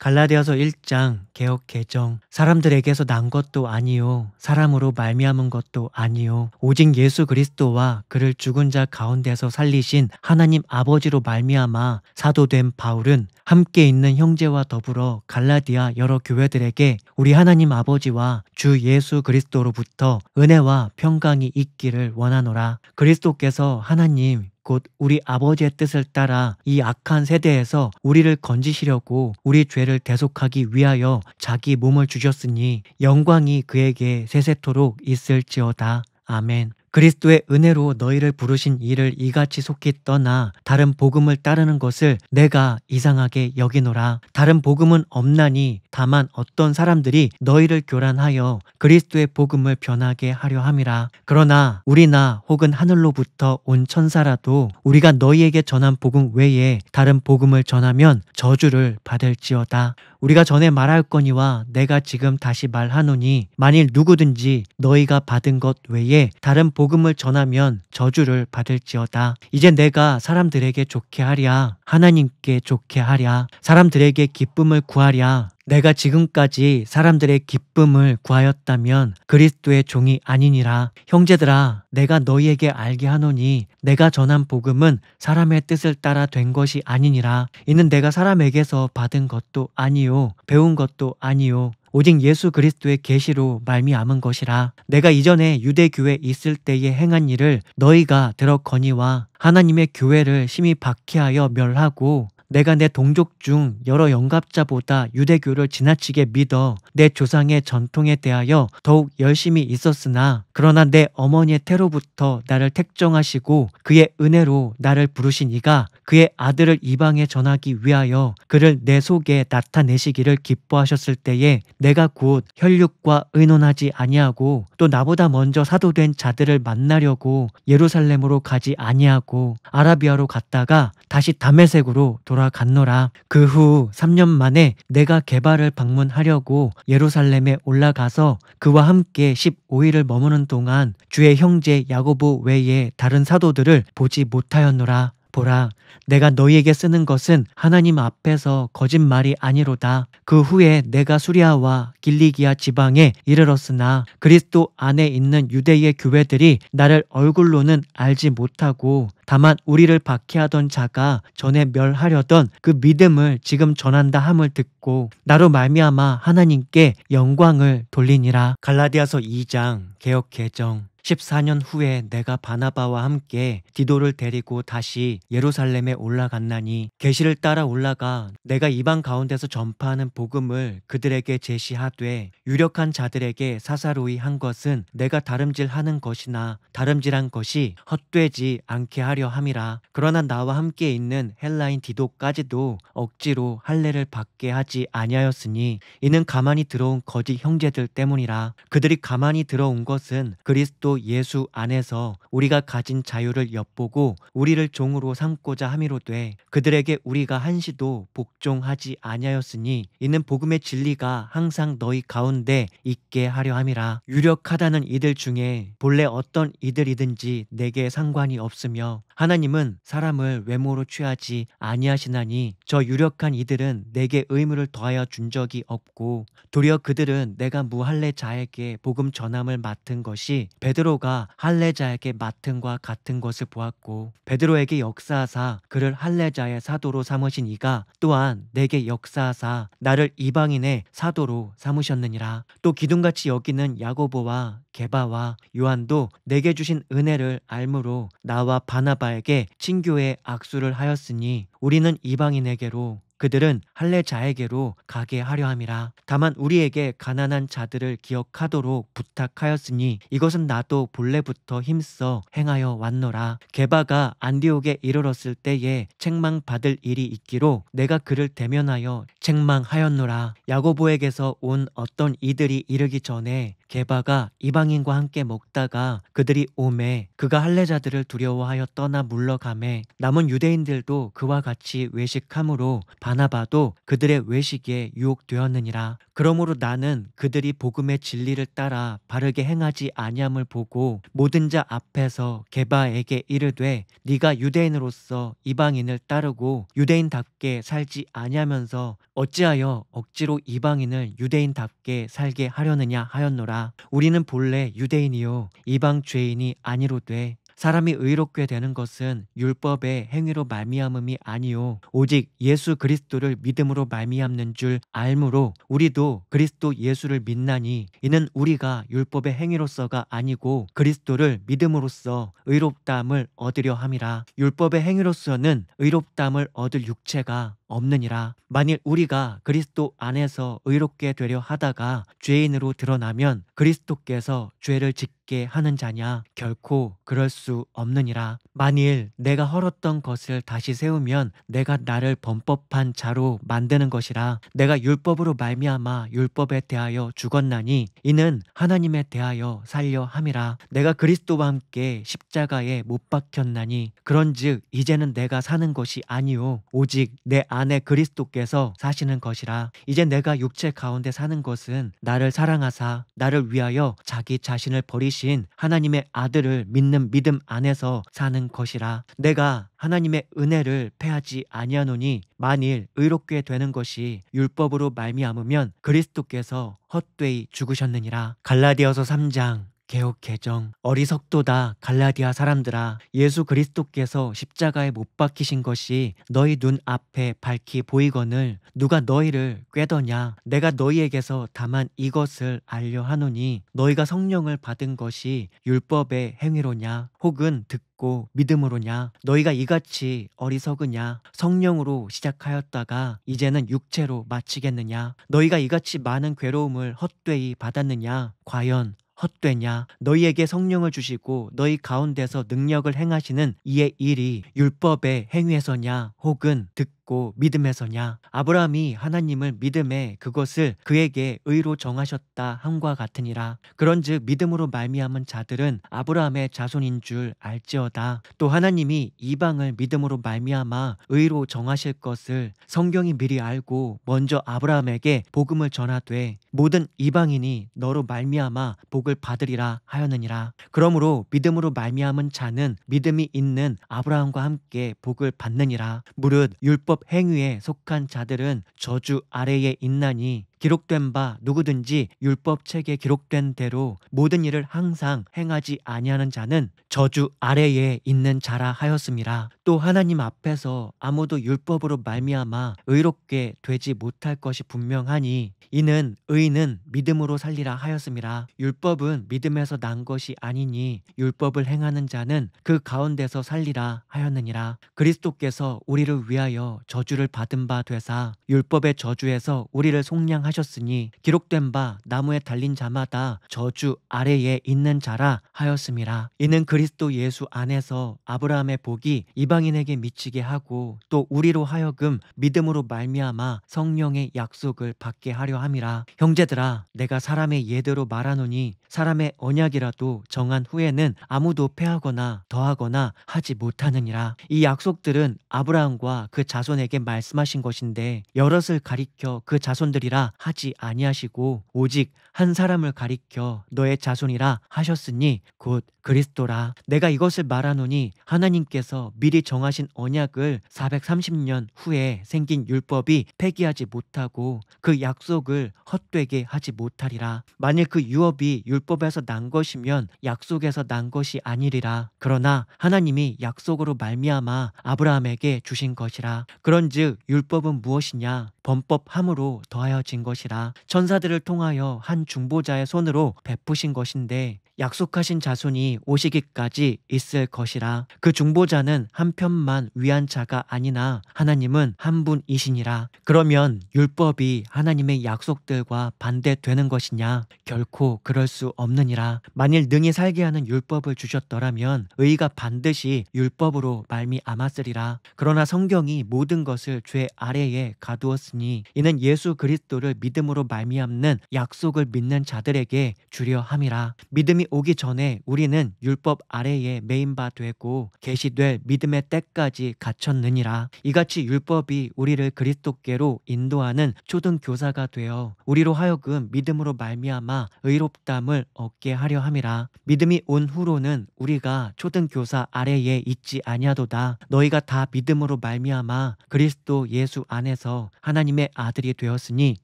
갈라디아서 1장 개역 개정. 사람들에게서 난 것도 아니요 사람으로 말미암은 것도 아니요 오직 예수 그리스도와 그를 죽은 자 가운데서 살리신 하나님 아버지로 말미암아 사도된 바울은 함께 있는 형제와 더불어 갈라디아 여러 교회들에게 우리 하나님 아버지와 주 예수 그리스도로부터 은혜와 평강이 있기를 원하노라. 그리스도께서 하나님 곧 우리 아버지의 뜻을 따라 이 악한 세대에서 우리를 건지시려고 우리 죄를 대속하기 위하여 자기 몸을 주셨으니 영광이 그에게 세세토록 있을지어다. 아멘. 그리스도의 은혜로 너희를 부르신 이를 이같이 속히 떠나 다른 복음을 따르는 것을 내가 이상하게 여기노라. 다른 복음은 없나니 다만 어떤 사람들이 너희를 교란하여 그리스도의 복음을 변하게 하려 함이라. 그러나 우리나 혹은 하늘로부터 온 천사라도 우리가 너희에게 전한 복음 외에 다른 복음을 전하면 저주를 받을지어다. 우리가 전에 말하였거니와 내가 지금 다시 말하노니 만일 누구든지 너희가 받은 것 외에 다른 복음을 전하면 저주를 받을지어다. 이제 내가 사람들에게 좋게 하랴 하나님께 좋게 하랴 사람들에게 기쁨을 구하랴. 내가 지금까지 사람들의 기쁨을 구하였다면 그리스도의 종이 아니니라. 형제들아 내가 너희에게 알게 하노니 내가 전한 복음은 사람의 뜻을 따라 된 것이 아니니라. 이는 내가 사람에게서 받은 것도 아니요 배운 것도 아니요 오직 예수 그리스도의 계시로 말미암은 것이라. 내가 이전에 유대 교회에 있을 때에 행한 일을 너희가 들었거니와 하나님의 교회를 심히 박해하여 멸하고 내가 내 동족 중 여러 영갑자보다 유대교를 지나치게 믿어 내 조상의 전통에 대하여 더욱 열심히 있었으나 그러나 내 어머니의 태로부터 나를 택정하시고 그의 은혜로 나를 부르신 이가 그의 아들을 이방에 전하기 위하여 그를 내 속에 나타내시기를 기뻐하셨을 때에 내가 곧 혈육과 의논하지 아니하고 또 나보다 먼저 사도된 자들을 만나려고 예루살렘으로 가지 아니하고 아라비아로 갔다가 다시 다메섹으로 돌아갔노라. 그 후 3년 만에 내가 게바를 방문하려고 예루살렘에 올라가서 그와 함께 15일을 머무는 동안 주의 형제 야고보 외에 다른 사도들을 보지 못하였노라. 보라 내가 너희에게 쓰는 것은 하나님 앞에서 거짓말이 아니로다. 그 후에 내가 수리아와 길리기아 지방에 이르렀으나 그리스도 안에 있는 유대의 교회들이 나를 얼굴로는 알지 못하고 다만 우리를 박해하던 자가 전에 멸하려던 그 믿음을 지금 전한다 함을 듣고 나로 말미암아 하나님께 영광을 돌리니라. 갈라디아서 2장 개역 개정. 14년 후에 내가 바나바와 함께 디도를 데리고 다시 예루살렘에 올라갔나니 계시를 따라 올라가 내가 이방 가운데서 전파하는 복음을 그들에게 제시하되 유력한 자들에게 사사로이 한 것은 내가 다름질하는 것이나 다름질한 것이 헛되지 않게 하려 함이라. 그러나 나와 함께 있는 헬라인 디도까지도 억지로 할례를 받게 하지 아니하였으니 이는 가만히 들어온 거짓 형제들 때문이라. 그들이 가만히 들어온 것은 그리스도 예수 안에서 우리가 가진 자유를 엿보고 우리를 종으로 삼고자 함이로되 그들에게 우리가 한시도 복종하지 아니하였으니 이는 복음의 진리가 항상 너희 가운데 있게 하려 함이라. 유력하다는 이들 중에 본래 어떤 이들이든지 내게 상관이 없으며 하나님은 사람을 외모로 취하지 아니하시나니 저 유력한 이들은 내게 의무를 더하여 준 적이 없고 도리어 그들은 내가 무할례자에게 복음 전함을 맡은 것이 베드로가 할례자에게 맡은과 같은 것을 보았고 베드로에게 역사하사 그를 할례자의 사도로 삼으신 이가 또한 내게 역사하사 나를 이방인의 사도로 삼으셨느니라. 또 기둥같이 여기는 야고보와 게바와 요한도 내게 주신 은혜를 알므로 나와 바나바에게 친교의 악수를 하였으니 우리는 이방인에게로 그들은 할례자에게로 가게 하려 함이라. 다만 우리에게 가난한 자들을 기억하도록 부탁하였으니 이것은 나도 본래부터 힘써 행하여 왔노라. 게바가 안디옥에 이르렀을 때에 책망받을 일이 있기로 내가 그를 대면하여 책망하였노라. 야고보에게서 온 어떤 이들이 이르기 전에 게바가 이방인과 함께 먹다가 그들이 오매 그가 할례자들을 두려워하여 떠나 물러가매 남은 유대인들도 그와 같이 외식함으로 바나바도 그들의 외식에 유혹되었느니라. 그러므로 나는 그들이 복음의 진리를 따라 바르게 행하지 아니함을 보고 모든 자 앞에서 게바에게 이르되 네가 유대인으로서 이방인을 따르고 유대인답게 살지 아니하면서 어찌하여 억지로 이방인을 유대인답게 살게 하려느냐 하였노라. 우리는 본래 유대인이요 이방 죄인이 아니로되 사람이 의롭게 되는 것은 율법의 행위로 말미암음이 아니요 오직 예수 그리스도를 믿음으로 말미암는 줄 알므로 우리도 그리스도 예수를 믿나니 이는 우리가 율법의 행위로서가 아니고 그리스도를 믿음으로써 의롭다함을 얻으려 함이라. 율법의 행위로서는 의롭다함을 얻을 육체가 없느니라. 만일 우리가 그리스도 안에서 의롭게 되려 하다가 죄인으로 드러나면 그리스도께서 죄를 짓게 하는 자냐? 결코 그럴 수 없느니라. 만일 내가 헐었던 것을 다시 세우면 내가 나를 범법한 자로 만드는 것이라. 내가 율법으로 말미암아 율법에 대하여 죽었나니 이는 하나님에 대하여 살려 함이라. 내가 그리스도와 함께 십자가에 못 박혔나니 그런즉 이제는 내가 사는 것이 아니요 오직 내 안에 그리스도께서 사시는 것이라. 이제 내가 육체 가운데 사는 것은 나를 사랑하사 나를 위하여 자기 자신을 버리신 하나님의 아들을 믿는 믿음 안에서 사는 것이라. 내가 하나님의 은혜를 패하지 아니하노니 만일 의롭게 되는 것이 율법으로 말미암으면 그리스도께서 헛되이 죽으셨느니라. 갈라디아서 3장 개역 개정. 어리석도다 갈라디아 사람들아, 예수 그리스도께서 십자가에 못 박히신 것이 너희 눈 앞에 밝히 보이거늘 누가 너희를 꾀더냐? 내가 너희에게서 다만 이것을 알려 하노니 너희가 성령을 받은 것이 율법의 행위로냐 혹은 듣고 믿음으로냐? 너희가 이같이 어리석으냐? 성령으로 시작하였다가 이제는 육체로 마치겠느냐? 너희가 이같이 많은 괴로움을 헛되이 받았느냐? 과연 헛되냐? 너희에게 성령을 주시고 너희 가운데서 능력을 행하시는 이의 일이 율법의 행위에서냐 혹은 듣고 믿음에서냐? 아브라함이 하나님을 믿음에 그것을 그에게 의로 정하셨다 함과 같으니라. 그런즉 믿음으로 말미암은 자들은 아브라함의 자손인 줄 알지어다. 또 하나님이 이방을 믿음으로 말미암아 의로 정하실 것을 성경이 미리 알고 먼저 아브라함에게 복음을 전하되 모든 이방인이 너로 말미암아 복을 받으리라 하였느니라. 그러므로 믿음으로 말미암은 자는 믿음이 있는 아브라함과 함께 복을 받느니라. 무릇 율법 행위에 속한 자들은 저주 아래에 있나니 기록된 바 누구든지 율법책에 기록된 대로 모든 일을 항상 행하지 아니하는 자는 저주 아래에 있는 자라 하였음이라. 또 하나님 앞에서 아무도 율법으로 말미암아 의롭게 되지 못할 것이 분명하니 이는 의인은 믿음으로 살리라 하였음이라. 율법은 믿음에서 난 것이 아니니 율법을 행하는 자는 그 가운데서 살리라 하였느니라. 그리스도께서 우리를 위하여 저주를 받은 바 되사 율법의 저주에서 우리를 속량하셨으니 기록된 바 나무에 달린 자마다 저주 아래에 있는 자라 하였음이라. 이는 그리스도 예수 안에서 아브라함의 복이 이방인에게 미치게 하고 또 우리로 하여금 믿음으로 말미암아 성령의 약속을 받게 하려 함이라. 형제들아, 내가 사람의 예대로 말하노니 사람의 언약이라도 정한 후에는 아무도 패하거나 더하거나 하지 못하느니라. 이 약속들은 아브라함과 그 자손에게 말씀하신 것인데 여럿을 가리켜 그 자손들이라 하지 아니하시고 오직 한 사람을 가리켜 너의 자손이라 하셨으니 곧 그리스도라. 내가 이것을 말하노니 하나님께서 미리 정하신 언약을 430년 후에 생긴 율법이 폐기하지 못하고 그 약속을 헛되게 하지 못하리라. 만일 그 유업이 율법에서 난 것이면 약속에서 난 것이 아니리라. 그러나 하나님이 약속으로 말미암아 아브라함에게 주신 것이라. 그런즉 율법은 무엇이냐? 범법함으로 더하여진 것이라. 천사들을 통하여 한 중보자의 손으로 베푸신 것인데 약속하신 자손이 오시기까지 있을 것이라. 그 중보자는 한 편만 위한 자가 아니나 하나님은 한 분이시니라. 그러면 율법이 하나님의 약속들과 반대되는 것이냐? 결코 그럴 수 없느니라. 만일 능히 살게 하는 율법을 주셨더라면 의가 반드시 율법으로 말미암았으리라. 그러나 성경이 모든 것을 죄 아래에 가두었으니 이는 예수 그리스도를 믿음으로 말미암는 약속을 믿는 자들에게 주려 함이라. 믿음이 오기 전에 우리는 율법 아래에 매인 바 되고 계시될 믿음의 때까지 갇혔느니라. 이같이 율법이 우리를 그리스도께로 인도하는 초등교사가 되어 우리로 하여금 믿음으로 말미암아 의롭담을 얻게 하려 함이라. 믿음이 온 후로는 우리가 초등교사 아래에 있지 아니하도다. 너희가 다 믿음으로 말미암아 그리스도 예수 안에서 하나님의 아들이 되었으니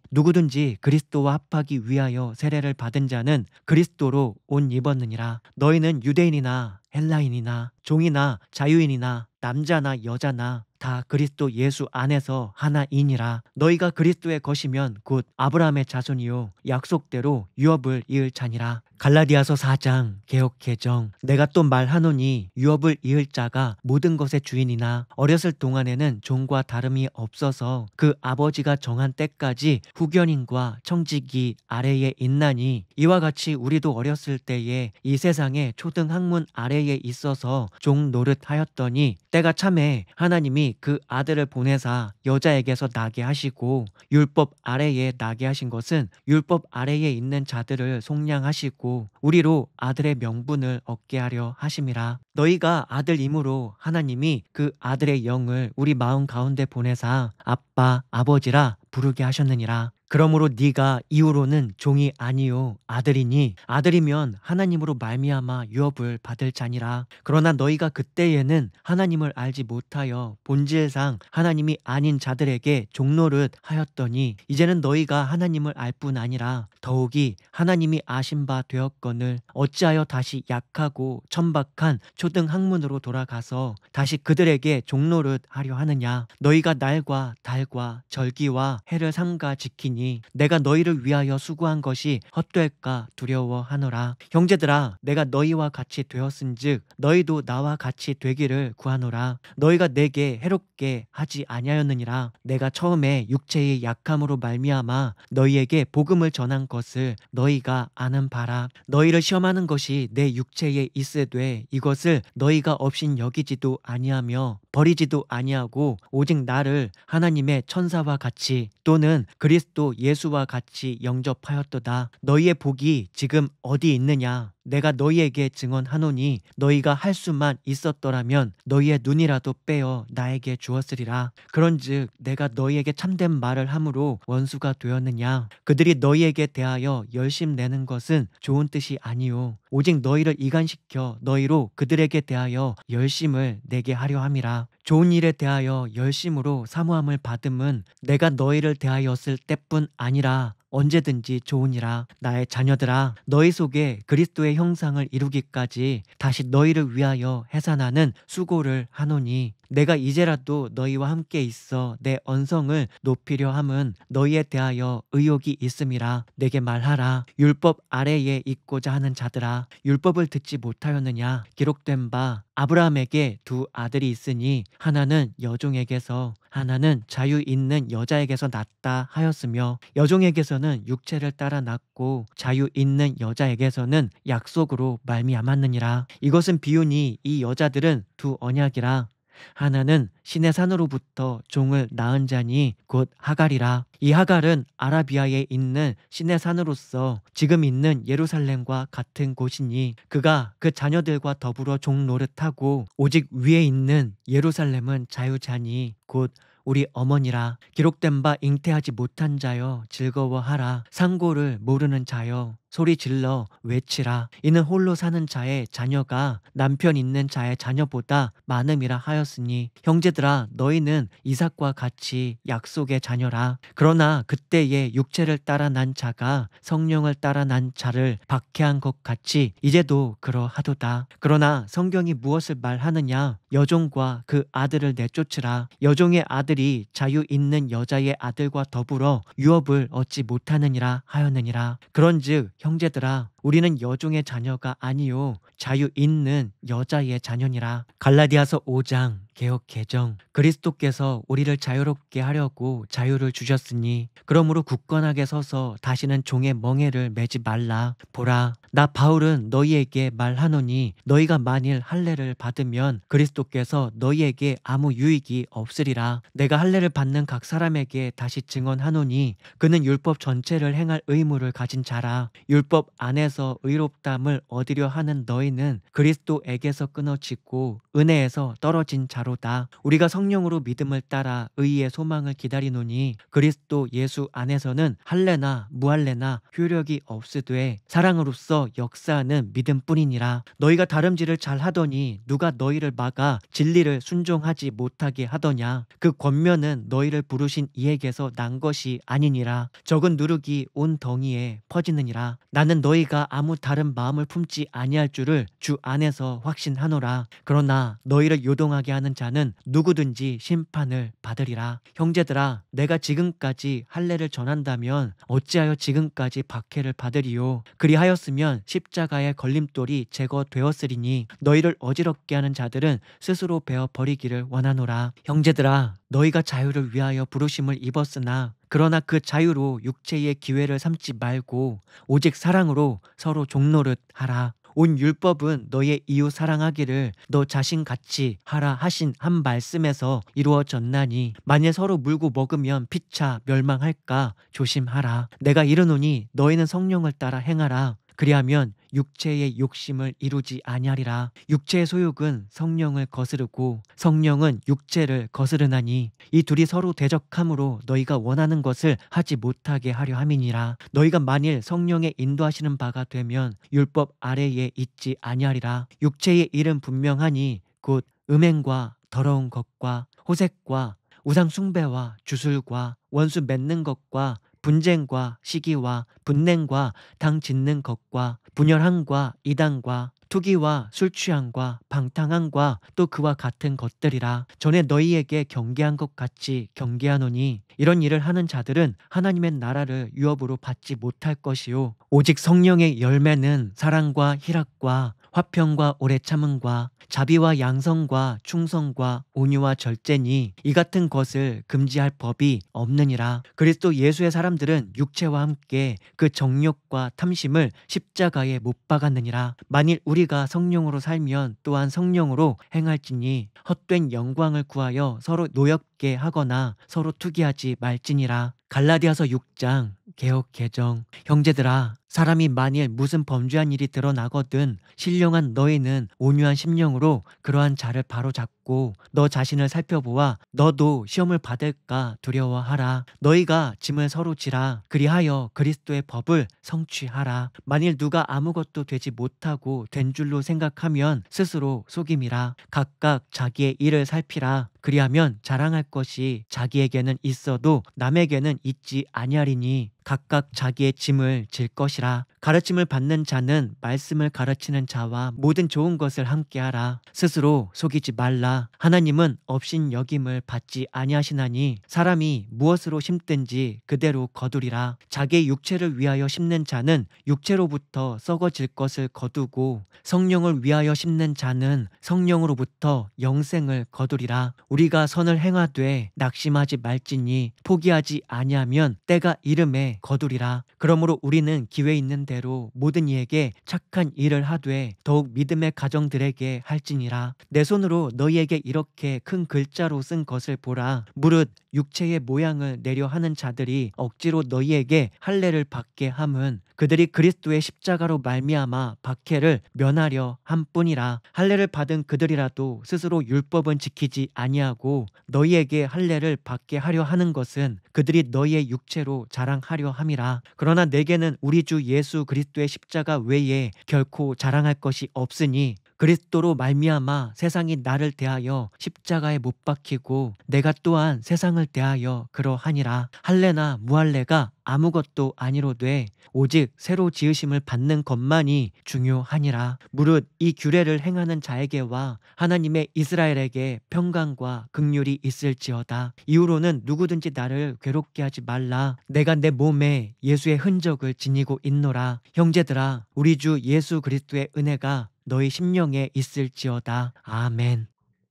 누구든지 그리스도와 합하기 위하여 세례를 받은 자는 그리스도로 옷 입었느니라. 너희는 유대인이나 헬라인이나 종이나 자유인이나 남자나 여자나 다 그리스도 예수 안에서 하나이니라. 너희가 그리스도의 것이면 곧 아브라함의 자손이요 약속대로 유업을 이을 자니라. 갈라디아서 4장 개역 개정. 내가 또 말하노니 유업을 이을 자가 모든 것의 주인이나 어렸을 동안에는 종과 다름이 없어서 그 아버지가 정한 때까지 후견인과 청지기 아래에 있나니 이와 같이 우리도 어렸을 때에 이 세상의 초등 학문 아래에 있어서 종 노릇하였더니 때가 참에 하나님이 그 아들을 보내사 여자에게서 나게 하시고 율법 아래에 나게 하신 것은 율법 아래에 있는 자들을 속량하시고 우리로 아들의 명분을 얻게 하려 하심이라. 너희가 아들이므로 하나님이 그 아들의 영을 우리 마음 가운데 보내사 아빠 아버지라 부르게 하셨느니라. 그러므로 네가 이후로는 종이 아니요 아들이니 아들이면 하나님으로 말미암아 유업을 받을 자니라. 그러나 너희가 그때에는 하나님을 알지 못하여 본질상 하나님이 아닌 자들에게 종노릇 하였더니 이제는 너희가 하나님을 알 뿐 아니라 더욱이 하나님이 아신 바 되었거늘 어찌하여 다시 약하고 천박한 초등 학문으로 돌아가서 다시 그들에게 종노릇 하려 하느냐. 너희가 날과 달과 절기와 해를 삼가 지키니 내가 너희를 위하여 수고한 것이 헛될까 두려워하노라. 형제들아 내가 너희와 같이 되었은즉 너희도 나와 같이 되기를 구하노라. 너희가 내게 해롭게 하지 아니하였느니라. 내가 처음에 육체의 약함으로 말미암아 너희에게 복음을 전한 것을 너희가 아는 바라. 너희를 시험하는 것이 내 육체에 있으되 이것을 너희가 없인 여기지도 아니하며 버리지도 아니하고 오직 나를 하나님의 천사와 같이 또는 그리스도 예수와 같이 영접하였도다. 너희의 복이 지금 어디 있느냐. 내가 너희에게 증언하노니 너희가 할 수만 있었더라면 너희의 눈이라도 빼어 나에게 주었으리라. 그런즉 내가 너희에게 참된 말을 함으로 원수가 되었느냐. 그들이 너희에게 대하여 열심 내는 것은 좋은 뜻이 아니요 오직 너희를 이간시켜 너희로 그들에게 대하여 열심을 내게 하려 함이라. 좋은 일에 대하여 열심으로 사모함을 받음은 내가 너희를 대하였을 때뿐 아니라 언제든지 좋으니라. 나의 자녀들아 너희 속에 그리스도의 형상을 이루기까지 다시 너희를 위하여 해산하는 수고를 하노니 내가 이제라도 너희와 함께 있어 내 언성을 높이려 함은 너희에 대하여 의욕이 있음이라. 내게 말하라. 율법 아래에 있고자 하는 자들아 율법을 듣지 못하였느냐. 기록된 바 아브라함에게 두 아들이 있으니 하나는 여종에게서 하나는 자유 있는 여자에게서 났다 하였으며 여종에게서는 육체를 따라 났고 자유 있는 여자에게서는 약속으로 말미암았느니라. 이것은 비유니 이 여자들은 두 언약이라. 하나는 신의 산으로부터 종을 낳은 자니 곧 하갈이라. 이 하갈은 아라비아에 있는 신의 산으로서 지금 있는 예루살렘과 같은 곳이니 그가 그 자녀들과 더불어 종 노릇하고 오직 위에 있는 예루살렘은 자유자니 곧 우리 어머니라. 기록된 바 잉태하지 못한 자여 즐거워하라. 상고를 모르는 자여 소리 질러 외치라. 이는 홀로 사는 자의 자녀가 남편 있는 자의 자녀보다 많음이라 하였으니 형제들아 너희는 이삭과 같이 약속의 자녀라. 그러나 그때에 육체를 따라 난 자가 성령을 따라 난 자를 박해한 것 같이 이제도 그러하도다. 그러나 성경이 무엇을 말하느냐. 여종과 그 아들을 내쫓으라. 여종의 아들이 자유 있는 여자의 아들과 더불어 유업을 얻지 못하느니라 하였느니라. 그런즉 형제들아 우리는 여종의 자녀가 아니요 자유 있는 여자의 자녀니라. 갈라디아서 5장 개역 개정. 그리스도께서 우리를 자유롭게 하려고 자유를 주셨으니 그러므로 굳건하게 서서 다시는 종의 멍에를 매지 말라. 보라 나 바울은 너희에게 말하노니 너희가 만일 할례를 받으면 그리스도께서 너희에게 아무 유익이 없으리라. 내가 할례를 받는 각 사람에게 다시 증언하노니 그는 율법 전체를 행할 의무를 가진 자라. 율법 안에서 믿어서 의롭다함을 얻으려 하는 너희는 그리스도에게서 끊어지고 은혜에서 떨어진 자로다. 우리가 성령으로 믿음을 따라 의의 소망을 기다리노니 그리스도 예수 안에서는 할례나 무할례나 효력이 없으되 사랑으로서 역사하는 믿음뿐이니라. 너희가 다름질을 잘하더니 누가 너희를 막아 진리를 순종하지 못하게 하더냐. 그 권면은 너희를 부르신 이에게서 난 것이 아니니라. 적은 누룩이 온 덩이에 퍼지느니라. 나는 너희가 아무 다른 마음을 품지 아니할 줄을 주 안에서 확신하노라. 그러나 너희를 요동하게 하는 자는 누구든지 심판을 받으리라. 형제들아, 내가 지금까지 할례를 전한다면 어찌하여 지금까지 박해를 받으리요. 그리하였으면 십자가의 걸림돌이 제거되었으리니 너희를 어지럽게 하는 자들은 스스로 베어 버리기를 원하노라. 형제들아, 너희가 자유를 위하여 부르심을 입었으나 그러나 그 자유로 육체의 기회를 삼지 말고 오직 사랑으로 서로 종노릇 하라. 온 율법은 너의 이웃 사랑하기를 너 자신같이 하라 하신 한 말씀에서 이루어졌나니 만일 서로 물고 먹으면 피차 멸망할까 조심하라. 내가 이르노니 너희는 성령을 따라 행하라. 그리하면 육체의 욕심을 이루지 아니하리라. 육체의 소욕은 성령을 거스르고 성령은 육체를 거스르나니 이 둘이 서로 대적함으로 너희가 원하는 것을 하지 못하게 하려 함이니라. 너희가 만일 성령의 인도하시는 바가 되면 율법 아래에 있지 아니하리라. 육체의 일은 분명하니 곧 음행과 더러운 것과 호색과 우상 숭배와 주술과 원수 맺는 것과 분쟁과 시기와 분냉과 당 짓는 것과 분열함과 이단과 투기와 술 취함과 방탕함과 또 그와 같은 것들이라. 전에 너희에게 경계한 것 같이 경계하노니 이런 일을 하는 자들은 하나님의 나라를 유업으로 받지 못할 것이요 오직 성령의 열매는 사랑과 희락과 화평과 오래 참음과 자비와 양성과 충성과 온유와 절제니 이 같은 것을 금지할 법이 없느니라. 그리스도 예수의 사람들은 육체와 함께 그 정욕과 탐심을 십자가에 못 박았느니라. 만일 우리가 성령으로 살면 또한 성령으로 행할지니 헛된 영광을 구하여 서로 노엽게 하거나 서로 투기하지 말지니라. 갈라디아서 6장 개역 개정. 형제들아, 사람이 만일 무슨 범죄한 일이 드러나거든 신령한 너희는 온유한 심령으로 그러한 자를 바로잡고 너 자신을 살펴보아 너도 시험을 받을까 두려워하라. 너희가 짐을 서로 지라. 그리하여 그리스도의 법을 성취하라. 만일 누가 아무것도 되지 못하고 된 줄로 생각하면 스스로 속임이라. 각각 자기의 일을 살피라. 그리하면 자랑할 것이 자기에게는 있어도 남에게는 있지 아니하리니 각각 자기의 짐을 질 것이라. 가르침을 받는 자는 말씀을 가르치는 자와 모든 좋은 것을 함께하라. 스스로 속이지 말라. 하나님은 업신여김을 받지 아니하시나니 사람이 무엇으로 심든지 그대로 거두리라. 자기의 육체를 위하여 심는 자는 육체로부터 썩어질 것을 거두고 성령을 위하여 심는 자는 성령으로부터 영생을 거두리라. 우리가 선을 행하되 낙심하지 말지니 포기하지 아니하면 때가 이름에 거두리라. 그러므로 우리는 기회 있는 대로 모든 이에게 착한 일을 하되 더욱 믿음의 가정들에게 할지니라. 내 손으로 너희에게 이렇게 큰 글자로 쓴 것을 보라. 무릇 육체의 모양을 내려 하는 자들이 억지로 너희에게 할례를 받게 함은 그들이 그리스도의 십자가로 말미암아 박해를 면하려 함뿐이라. 할례를 받은 그들이라도 스스로 율법은 지키지 아니하고 너희에게 할례를 받게 하려 하는 것은 그들이 너희의 육체로 자랑하려 함이라. 그러나 내게는 우리 주 예수 그리스도의 십자가 외에 결코 자랑할 것이 없으니 그리스도로 말미암아 세상이 나를 대하여 십자가에 못 박히고 내가 또한 세상을 대하여 그러하니라. 할례나 무할례가 아무것도 아니로되 오직 새로 지으심을 받는 것만이 중요하니라. 무릇 이 규례를 행하는 자에게와 하나님의 이스라엘에게 평강과 긍휼이 있을지어다. 이후로는 누구든지 나를 괴롭게 하지 말라. 내가 내 몸에 예수의 흔적을 지니고 있노라. 형제들아, 우리 주 예수 그리스도의 은혜가 너희 심령에 있을지어다. 아멘.